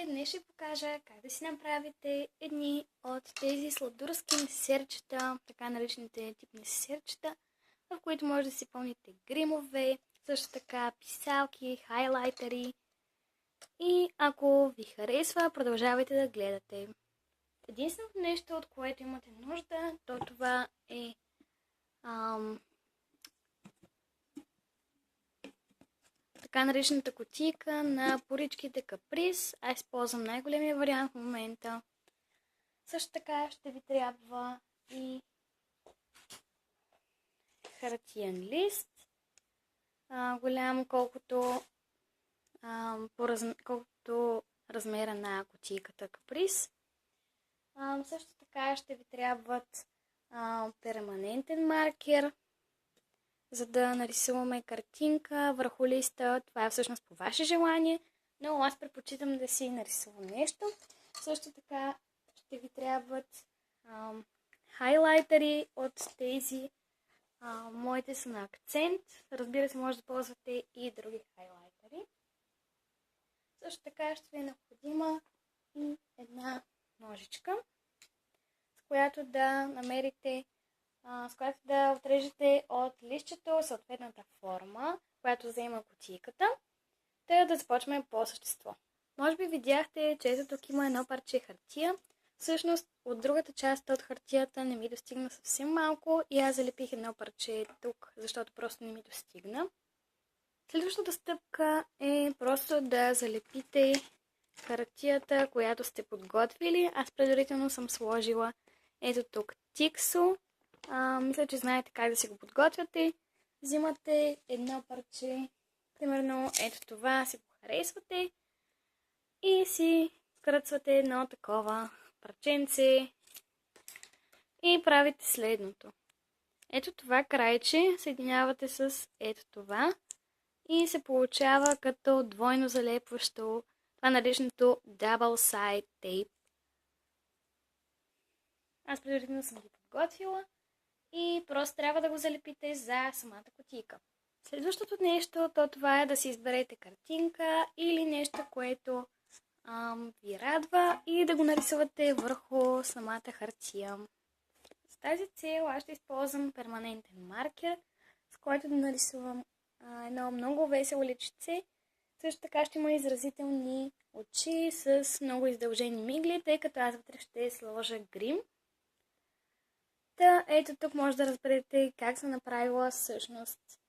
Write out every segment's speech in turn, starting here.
Днес ще покажа как да си направите едни от тези сладурски несерчета, така наречените тип несерчета, в които може да си пълните гримове, също така писалки, хайлайтери. И ако ви харесва, продължавайте да гледате. Единственото нещо, от което имате нужда, то това е така наречената кутийка на поричките Каприз. Аз използвам най-големия вариант в момента. Също така ще ви трябва и хартиен лист, голям колкото размера на кутийката Каприз. Също така ще ви трябват перманентен маркер, за да нарисуваме картинка върху листа. Това е всъщност по ваше желание, но аз предпочитам да си нарисувам нещо. Също така ще ви трябват хайлайтери от тези. Моите са на акцент. Разбира се, може да ползвате и други хайлайтери. Също така ще ви е необходима и една ножичка, с която да намерите с която да отрежете от листчето съответната форма, която взема кутийката. Да започнем по същество. Може би видяхте, че ето тук има едно парче хартия. Всъщност от другата част от хартията не ми достигна съвсем малко и аз залепих едно парче тук, защото просто не ми достигна. Следващата стъпка е просто да залепите хартията, която сте подготвили. Аз предварително съм сложила ето тук тиксо. Мисля, че знаете как да си го подготвяте. Взимате едно парче, примерно ето това, си го харесвате и си кръцвате едно такова парченце и правите следното. Ето това крайче съединявате с ето това и се получава като двойно залепващо, това нареченото double side tape. Аз предварително съм ги подготвила. И просто трябва да го залепите за самата кутийка. Следващото нещо, това е да си изберете картинка или нещо, което ви радва и да го нарисувате върху самата хартия. С тази цел аз ще използвам перманентен маркер, с който да нарисувам едно много весело личице. Също така ще има изразителни очи с много издължени мигли, тъй като аз вътре ще сложа грим. Ето тук може да разберете как съм направила всъщност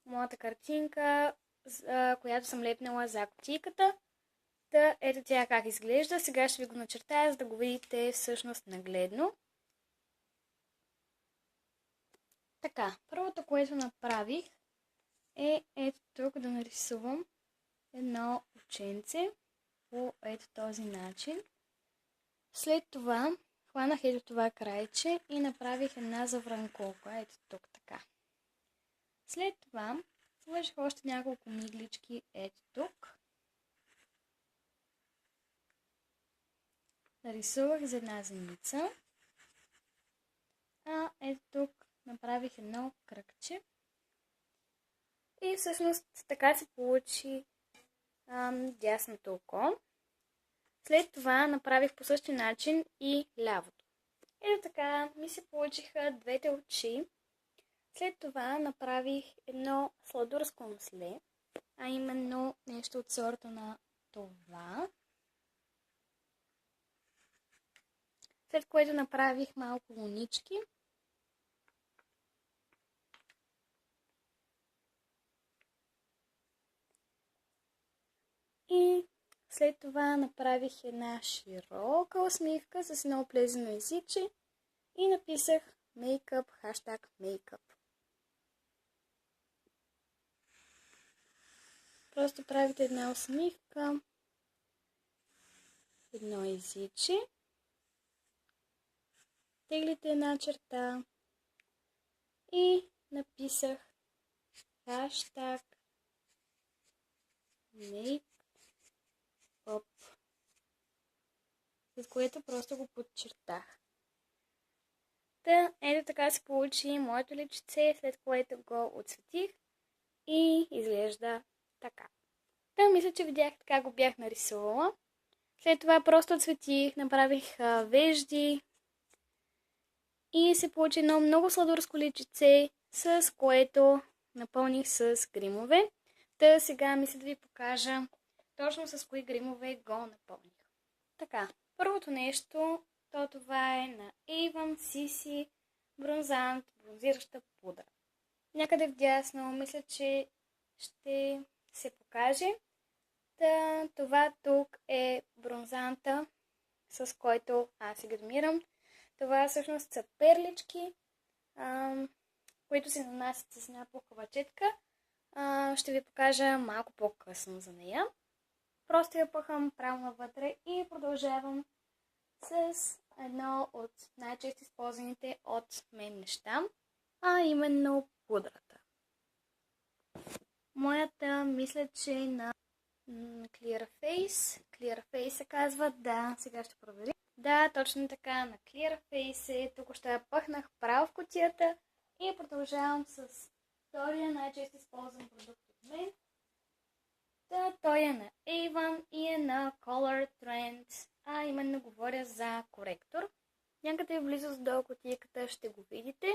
моята картинка, която съм лепнала за кутийката. Ето тя как изглежда. Сега ще ви го начертая, за да го видите всъщност нагледно. Така, първото, което направих е ето тук да нарисувам едно оченце по ето този начин. След това хванах ето това крайче и направих една завранколка, ето тук така. След това сложих още няколко миглички ето тук. Нарисувах за една зеница. Ето тук направих едно кръгче. И всъщност така се получи дясното око. След това направих по същия начин и лявото. Ето така ми се получиха двете очи. След това направих едно сладурско мусле, а именно нещо от сорта на това. След което направих малко лунички. И след това направих една широка усмивка с едно плезено езиче и написах makeup, хаштаг makeup. Просто правите една усмивка, едно езиче, теглите една черта и написах хаштаг makeup, с което просто го подчертах. Ето така се получи моето личице, след което го отцветих и изглежда така. Та мисля, че видяхте как го бях нарисувала. След това просто цветих, направих вежди и се получи едно много сладурско личице, с което напълних с гримове. Та сега мисля да ви покажа точно с кои гримове го напълних. Така, първото нещо, това е на Avon CC бронзант, бронзираща пудра. Някъде вдясно, мисля, че ще се покаже. Това тук е бронзанта, с който аз се гримирам. Това всъщност са перлички, които се нанасят с една пухкава четка. Ще ви покажа малко по-късно за нея. Просто я пъхам право навътре и продължавам с едно от най-често използваните от мен неща, а именно пудрата. Моята мисля, че на Clear Face. Clear Face се казва, да, сега ще проверим. Да, точно така, на Clear Face е. Тук ще я пъхнах право в кутията и продължавам с втория най-често използван продукт от мен. Той е на Avon и е на Color Trend, а именно говоря за коректор. Някъде в близост до кутийката ще го видите.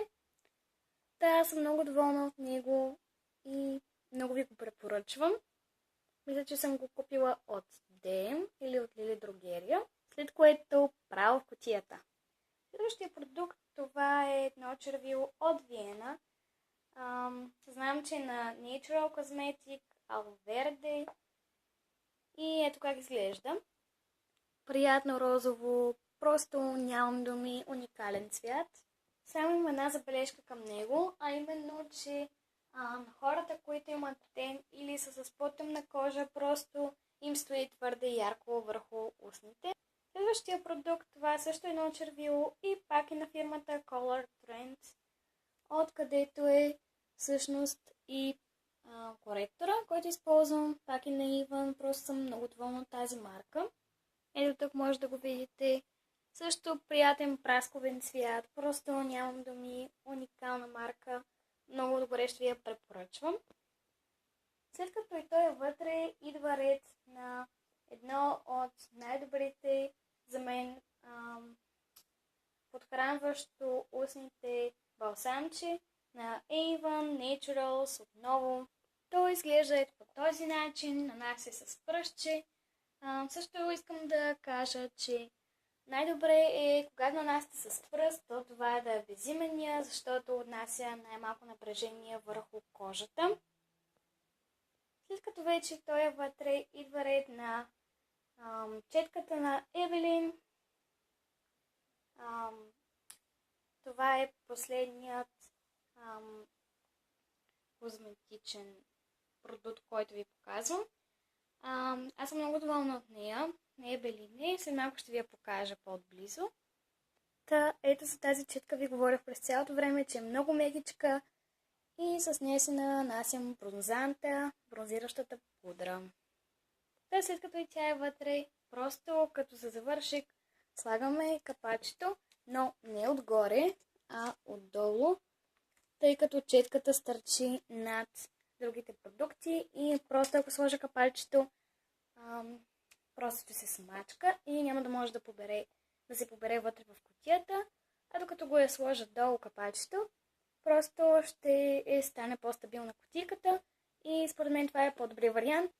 Аз съм много доволна от него и много ви го препоръчвам. Мисля, че съм го купила от DM или от Лили Дрогерия, след което право в кутията. Следващия продукт, това е едно червило от Виена. Знам, че е на Natural Cosmetic, Aloe Verde и ето как изглежда. Приятно розово, просто нямам думи, уникален цвят. Само има една забележка към него, а именно, че на хората, които имат тен или са с по-тъмна кожа, просто им стои твърде ярко върху устните. Следващия продукт, това е също едно червило и пак е на фирмата Color Trend, откъдето е всъщност и коректора, който използвам, пак е на Avon, просто съм много доволна от тази марка. Ето тук може да го видите. Също приятен прасковен цвят, просто нямам думи, уникална марка. Много добре ще ви я препоръчвам. След като и той е вътре, идва ред на едно от най-добрите за мен подхранващо устните балсамче на Avon Naturals отново. Той изглежда ето по този начин, нанася с пръстче. Също искам да кажа, че най-добре е, когато нанасяте с пръст, то това е да е безименния, защото отнася най-малко напрежение върху кожата. След като вече той е вътре, идва ред на четката на Evelyn. Това е последният козметичен продукт, който ви показвам. Аз съм много доволна от нея. Не е белине. След малко ще ви я покажа по-отблизо. Ето за тази четка ви говоря през цялото време, че е много мекичка и с нея си нанасям бронзанта, бронзиращата пудра. След като и тя е вътре, просто като за завършик слагаме капачето, но не отгоре, а отдолу, тъй като четката стърчи над другите продукти и просто ако сложа капачето, просто ще се смачка и няма да може да се побере вътре в кутията, а докато го я сложа долу капачето, просто ще стане по-стабилна кутийката и според мен това е по-добрият вариант.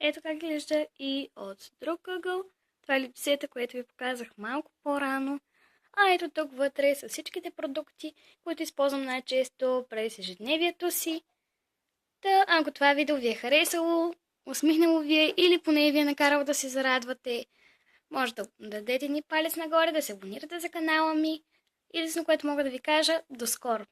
Ето как изглежда и от друг ъгъл. Това е лицето, което ви показах малко по-рано. А ето тук вътре са всичките продукти, които използвам най-често през ежедневието си. Ако това видео ви е харесало, усмихнало ви е или поне ви е накарало да се зарадвате, може да дадете ни палец нагоре, да се абонирате за канала ми и единствено, което мога да ви кажа, до скоро!